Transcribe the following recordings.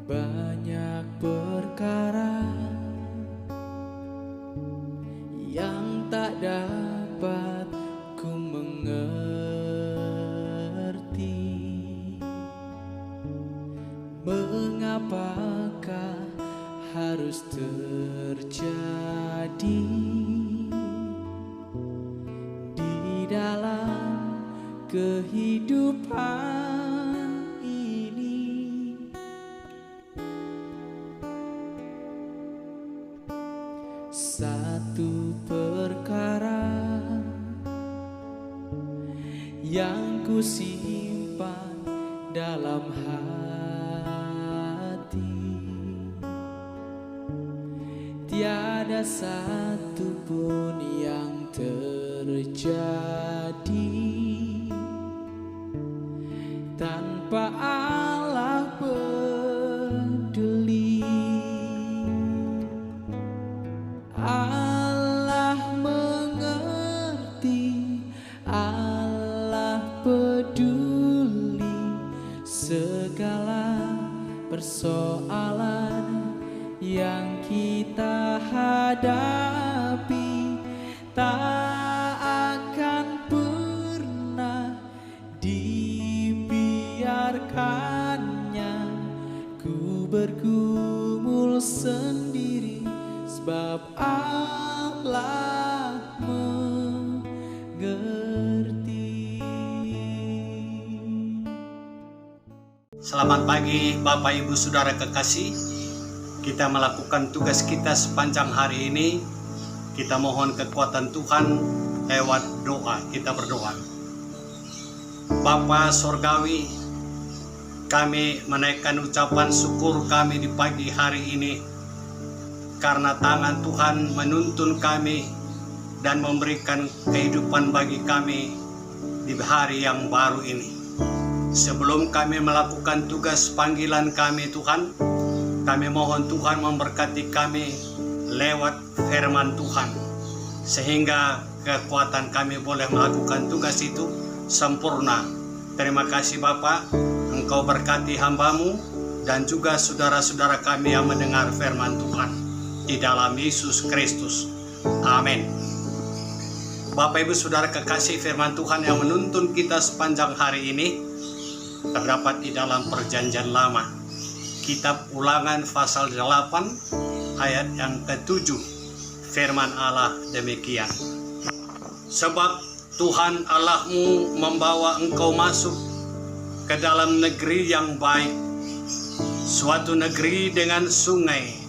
Banyak perkara yang tak dapat ku mengerti. Mengapakah harus terjadi di dalam kehidupan ini? Satu perkara yang ku simpan dalam hati, tiada satu pun yang terjadi tanpa Allah peduli. Allah mengerti, Allah peduli segala persoalan yang kita hadapi. Tak akan pernah dibiarkannya ku bergumul sendiri, sebab Allah mengerti. Selamat pagi Bapak Ibu Saudara kekasih. Kita melakukan tugas kita sepanjang hari ini. Kita mohon kekuatan Tuhan lewat doa. Kita berdoa. Bapa Sorgawi, kami menaikkan ucapan syukur kami di pagi hari ini, karena tangan Tuhan menuntun kami dan memberikan kehidupan bagi kami di hari yang baru ini. Sebelum kami melakukan tugas panggilan kami Tuhan, kami mohon Tuhan memberkati kami lewat firman Tuhan, sehingga kekuatan kami boleh melakukan tugas itu sempurna. Terima kasih Bapa, Engkau berkati hamba-Mu dan juga saudara-saudara kami yang mendengar firman Tuhan. Di dalam Yesus Kristus. Amin. Bapak Ibu Saudara kekasih, firman Tuhan yang menuntun kita sepanjang hari ini terdapat di dalam Perjanjian Lama. Kitab Ulangan pasal 8 ayat yang ke-7. Firman Allah demikian. Sebab Tuhan Allahmu membawa engkau masuk ke dalam negeri yang baik, suatu negeri dengan sungai,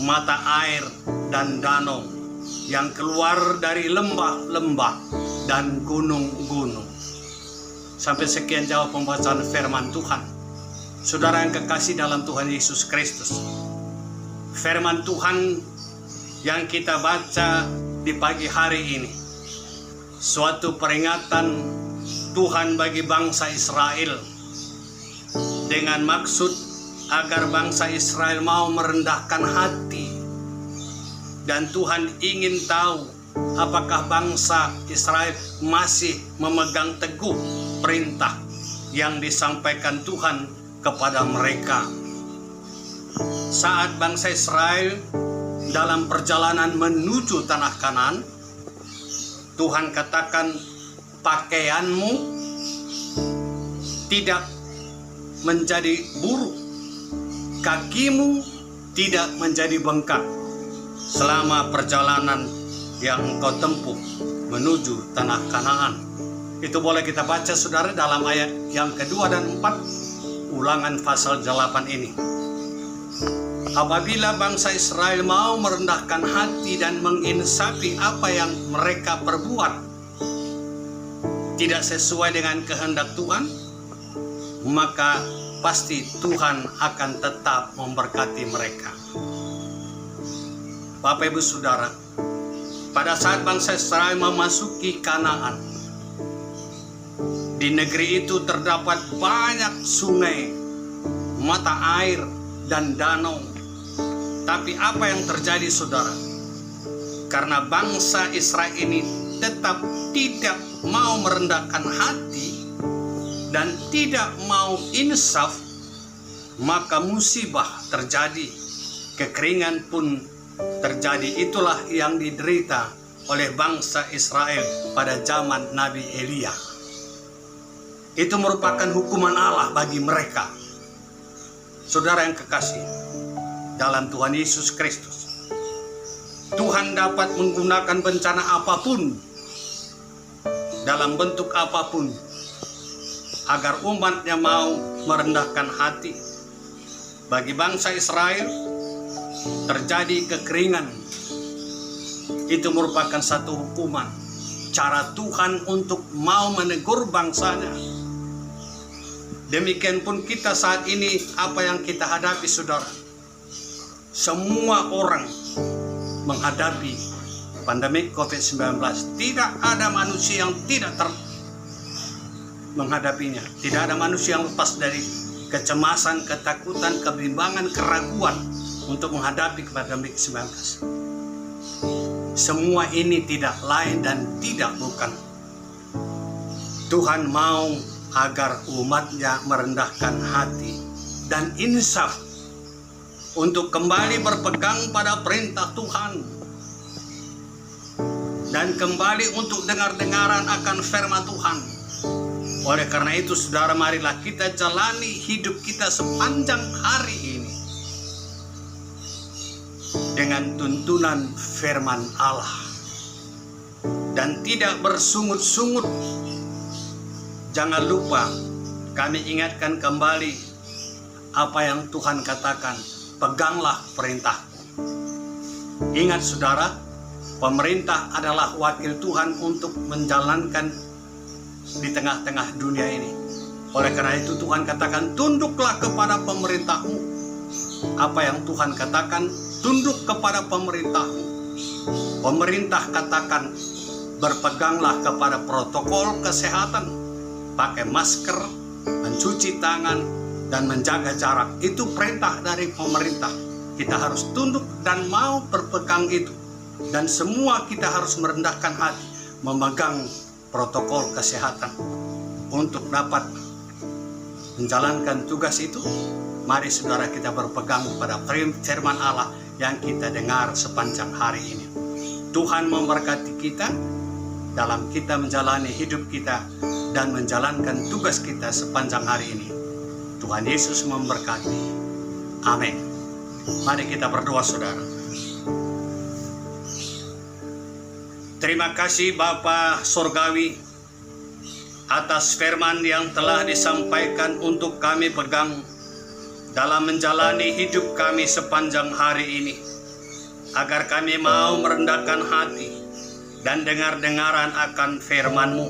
mata air dan danau yang keluar dari lembah-lembah dan gunung-gunung. Sampai sekian jawab pembacaan firman Tuhan. Saudara yang kekasih dalam Tuhan Yesus Kristus, firman Tuhan yang kita baca di pagi hari ini suatu peringatan Tuhan bagi bangsa Israel, dengan maksud agar bangsa Israel mau merendahkan hati. Dan Tuhan ingin tahu apakah bangsa Israel masih memegang teguh perintah yang disampaikan Tuhan kepada mereka. Saat bangsa Israel dalam perjalanan menuju tanah Kanaan, Tuhan katakan, pakaianmu tidak menjadi buruk, kakimu tidak menjadi bengkak selama perjalanan yang engkau tempuh menuju tanah Kanaan. Itu boleh kita baca saudara dalam ayat yang kedua dan 4 Ulangan pasal 8 ini. Apabila bangsa Israel mau merendahkan hati dan menginsafi apa yang mereka perbuat tidak sesuai dengan kehendak Tuhan, maka pasti Tuhan akan tetap memberkati mereka. Bapak Ibu Saudara, pada saat bangsa Israel memasuki Kanaan, di negeri itu terdapat banyak sungai, mata air, dan danau. Tapi apa yang terjadi saudara? Karena bangsa Israel ini tetap tidak mau merendahkan hati dan tidak mau insaf, maka musibah terjadi, kekeringan pun terjadi. Itulah yang diderita oleh bangsa Israel pada zaman Nabi Elia. Itu merupakan hukuman Allah bagi mereka. Saudara yang kekasih dalam Tuhan Yesus Kristus, Tuhan dapat menggunakan bencana apapun, dalam bentuk apapun, agar umatnya mau merendahkan hati. Bagi bangsa Israel terjadi kekeringan, itu merupakan satu hukuman, cara Tuhan untuk mau menegur bangsanya. Demikian pun kita saat ini, apa yang kita hadapi saudara. Semua orang menghadapi pandemi COVID-19. Tidak ada manusia yang tidak menghadapinya. Tidak ada manusia yang lepas dari kecemasan, ketakutan, kebimbangan, keraguan untuk menghadapi pandemi COVID-19. Semua ini tidak lain dan tidak bukan, Tuhan mau agar umatnya merendahkan hati dan insaf untuk kembali berpegang pada perintah Tuhan dan kembali untuk dengar-dengaran akan firman Tuhan. Oleh karena itu saudara, marilah kita jalani hidup kita sepanjang hari ini dengan tuntunan firman Allah dan tidak bersungut-sungut. Jangan lupa kami ingatkan kembali apa yang Tuhan katakan, peganglah perintahku. Ingat saudara, pemerintah adalah wakil Tuhan untuk menjalankan di tengah-tengah dunia ini. Oleh karena itu Tuhan katakan, tunduklah kepada pemerintahmu. Apa yang Tuhan katakan, tunduk kepada pemerintahmu. Pemerintah katakan, berpeganglah kepada protokol kesehatan, pakai masker, mencuci tangan, dan menjaga jarak. Itu perintah dari pemerintah. Kita harus tunduk dan mau berpegang itu. Dan semua kita harus merendahkan hati, memegang protokol kesehatan. Untuk dapat menjalankan tugas itu, mari saudara kita berpegang pada firman Allah yang kita dengar sepanjang hari ini. Tuhan memberkati kita dalam kita menjalani hidup kita dan menjalankan tugas kita sepanjang hari ini. Tuhan Yesus memberkati. Amin. Mari kita berdoa saudara. Terima kasih Bapa Surgawi atas firman yang telah disampaikan untuk kami pegang dalam menjalani hidup kami sepanjang hari ini, agar kami mau merendahkan hati dan dengar-dengaran akan firman-Mu.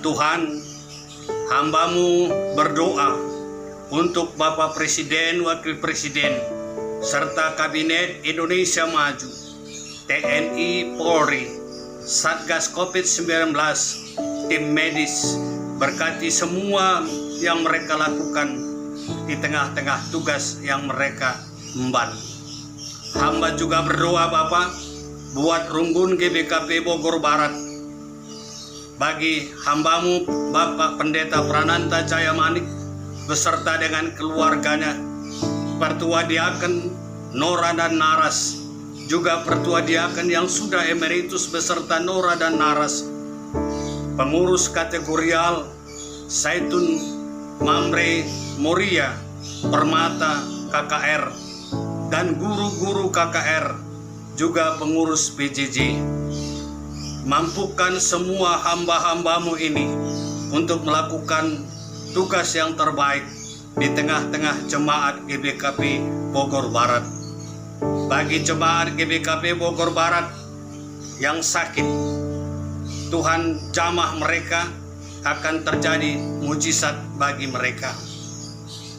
Tuhan, hamba-Mu berdoa untuk Bapak Presiden, Wakil Presiden, serta Kabinet Indonesia Maju, TNI, Polri, Satgas COVID-19, tim medis. Berkati semua yang mereka lakukan di tengah-tengah tugas yang mereka emban. Hamba juga berdoa Bapak buat Runggun GBKP Bogor Barat, bagi hamba-Mu Bapak Pendeta Prananta Jaya Manik beserta dengan keluarganya, Pertua Diaken Nora dan Naras, juga Pertua Diaken yang sudah emeritus beserta Nora dan Naras, pengurus kategorial Zaitun Mamre Moria Permata KKR, dan guru-guru KKR, juga pengurus PJJ. Mampukan semua hamba-hamba-Mu ini untuk melakukan tugas yang terbaik di tengah-tengah jemaat GBKP Bogor Barat. Bagi jemaat GBKP Bogor Barat yang sakit, Tuhan jamah mereka, akan terjadi mujizat bagi mereka.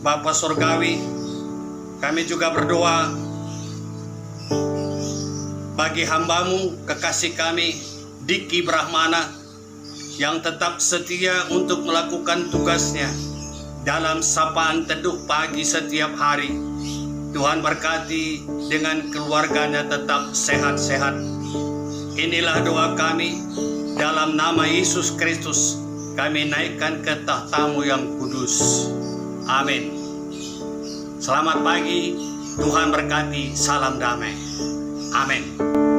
Bapa Surgawi, kami juga berdoa bagi hamba-Mu, kekasih kami Diki Brahmana, yang tetap setia untuk melakukan tugasnya dalam sapaan teduh pagi setiap hari. Tuhan berkati dengan keluarganya tetap sehat-sehat. Inilah doa kami, dalam nama Yesus Kristus kami naikkan ke tahta-Mu yang kudus. Amin. Selamat pagi, Tuhan berkati, salam damai. Amin.